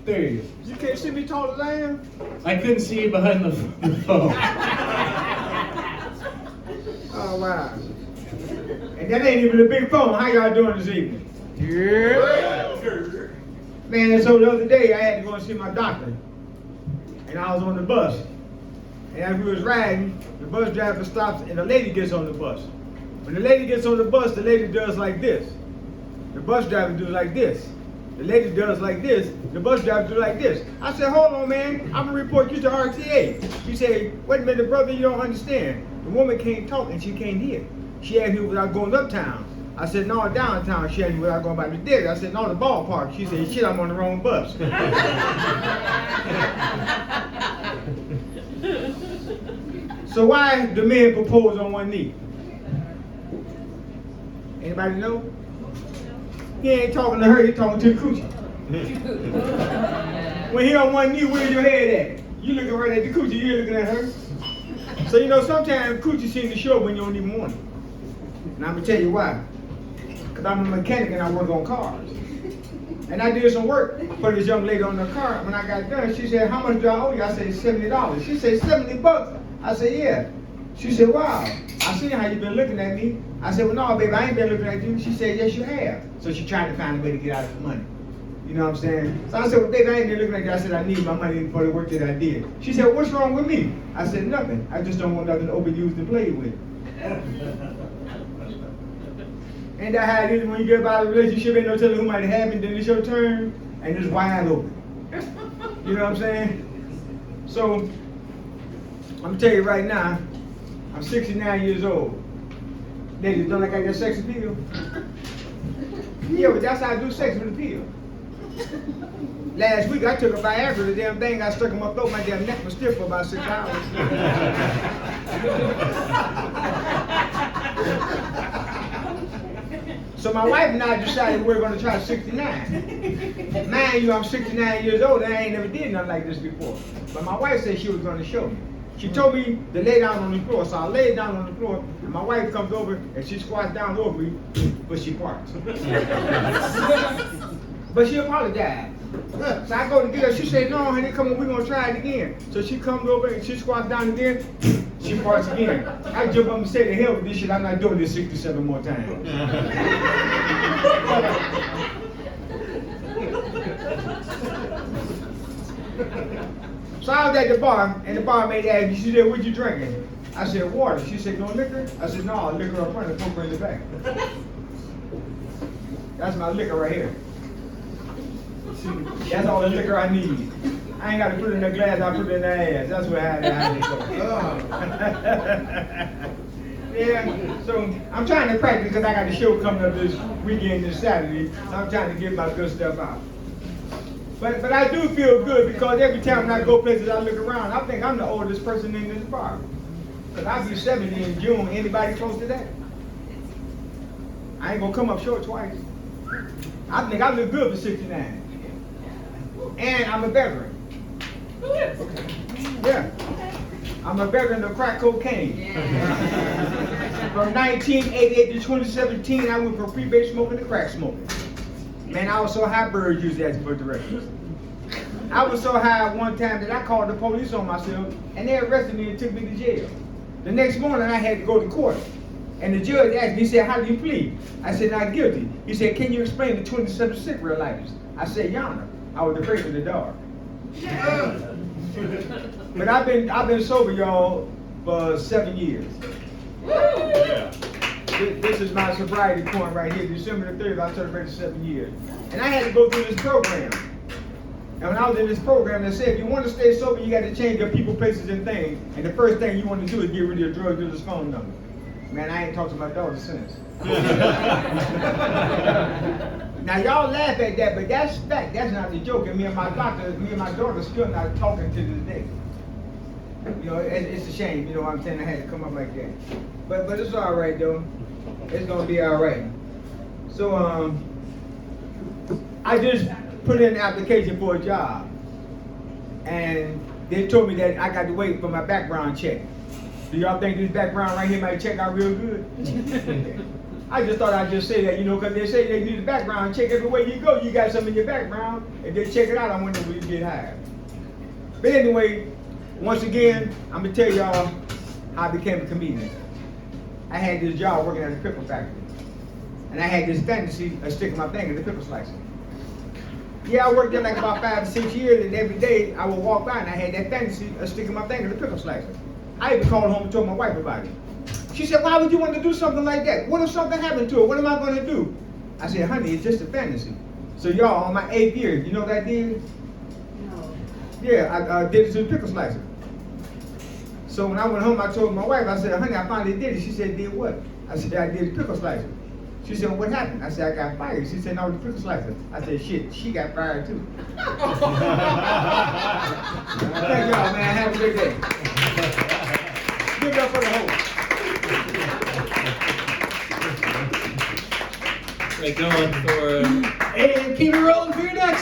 There you go. You can't see me tall as I am? I couldn't see you behind the phone. Oh, wow. And that ain't even a big phone. How y'all doing this evening? Yeah. Man, so the other day I had to go and see my doctor. And I was on the bus. And as we was riding, the bus driver stops and the lady gets on the bus. When the lady gets on the bus, the lady does like this. The bus driver does like this. The lady does like this. The bus driver does like this. I said, hold on, man. I'm going to report you to RTA. She said, wait a minute, brother, you don't understand. The woman can't talk and she can't hear. She asked me without going uptown. I said, no, downtown. She asked me without going by the theater. I said, no, the ballpark. She said, shit, I'm on the wrong bus. So why do men propose on one knee? Anybody know? He ain't talking to her, he talking to the coochie. When he on one knee, where's your head at? You looking right at the coochie, you looking at her. So you know, sometimes coochie seem to show when you don't even want it. And I'm gonna tell you why. Because I'm a mechanic and I work on cars. And I did some work for this young lady on the car. When I got done, she said, how much do I owe you? I said, $70. She said, $70? I said, yeah. She said, wow, I seen how you been looking at me. I said, well, no, baby, I ain't been looking at you. She said, yes, you have. So she tried to find a way to get out of the money. You know what I'm saying? So I said, well, baby, I ain't been looking at you. I said, I need my money for the work that I did. She said, what's wrong with me? I said, nothing. I just don't want nothing overused and played with. Ain't that how it is when you get about a relationship, ain't no telling who might have it, then it's your turn, and it's wide open. You know what I'm saying? So, I'm gonna tell you right now, I'm 69 years old. Ladies, don't like I got sex appeal? Yeah, but that's how I do sex with appeal. Last week I took a Viagra, the damn thing I stuck in my throat, my damn neck was stiff for about 6 hours. So my wife and I decided we're gonna try 69. Mind you, I'm 69 years old and I ain't never did nothing like this before. But my wife said she was gonna show me. She told me to lay down on the floor, so I laid down on the floor, and my wife comes over and she squats down over me, but she parks. But she apologized. So I go to get her, she said, no, honey, come on, we're gonna try it again. So she comes over and she squats down again, she parks again. I jump up and say, to hell with this shit, I'm not doing this 67 more times. So I was at the bar, and the barmaid asked me, she said, what you drinking? I said, water. She said, no liquor? I said, no, liquor up front and poker in the back. That's my liquor right here. That's all the liquor I need. I ain't got to put it in the glass, I put it in the ass. That's what I Yeah, so I'm trying to practice because I got a show coming up this weekend, this Saturday. So I'm trying to get my good stuff out. But I do feel good because every time I go places I look around, I think I'm the oldest person in this bar. Because I'll be 70 in June. Anybody close to that? I ain't gonna come up short twice. I think I look good for 69. And I'm a veteran. Yeah. I'm a veteran of crack cocaine. From 1988 to 2017, I went from freebase smoking to crack smoking. Man, I was so high, birds used that for directions. I was so high one time that I called the police on myself, and they arrested me and took me to jail. The next morning, I had to go to court. And the judge asked me, he said, how do you plead? I said, not guilty. He said, can you explain the 27 cigarette lighters? I said, Your Honor, I was afraid of the dark. But I've been sober, y'all, for 7 years. This is my sobriety point right here. December the 3rd, I celebrated 7 years. And I had to go through this program. And when I was in this program, they said, if you want to stay sober, you got to change your people, places, and things. And the first thing you want to do is get rid of your drug dealer's phone number. Man, I ain't talked to my daughter since. Now, y'all laugh at that, but that's fact. That's not the joke. And me and my daughter still not talking to this day. You know, it's a shame, you know what I'm saying? I had to come up like that. But it's all right, though. It's going to be all right. So, I just put in an application for a job. And they told me that I got to wait for my background check. Do y'all think this background right here might check out real good? I just thought I'd just say that, because they say they need a background check everywhere you go. You got something in your background, and they check it out. I wonder will you get hired. But anyway, once again, I'm gonna tell y'all how I became a comedian. I had this job working at a pickle factory, and I had this fantasy of sticking my finger in the pickle slicer. Yeah, I worked there like about 5 to 6 years, and every day I would walk by and I had that fantasy of sticking my finger in the pickle slicer. I even called home and told my wife about it. She said, why would you want to do something like that? What if something happened to her? What am I going to do? I said, honey, it's just a fantasy. So y'all, on my 8th year, you know what I did? No. Yeah, I did it to the pickle slicer. So when I went home, I told my wife, I said, honey, I finally did it. She said, did what? I said, I did the pickle slicer. She said, well, what happened? I said, I got fired. She said, no, the pickle slicer. I said, shit, she got fired too. Thank y'all, man. Have a good day. Give it up for the host. We're going for And keep it rolling for your next.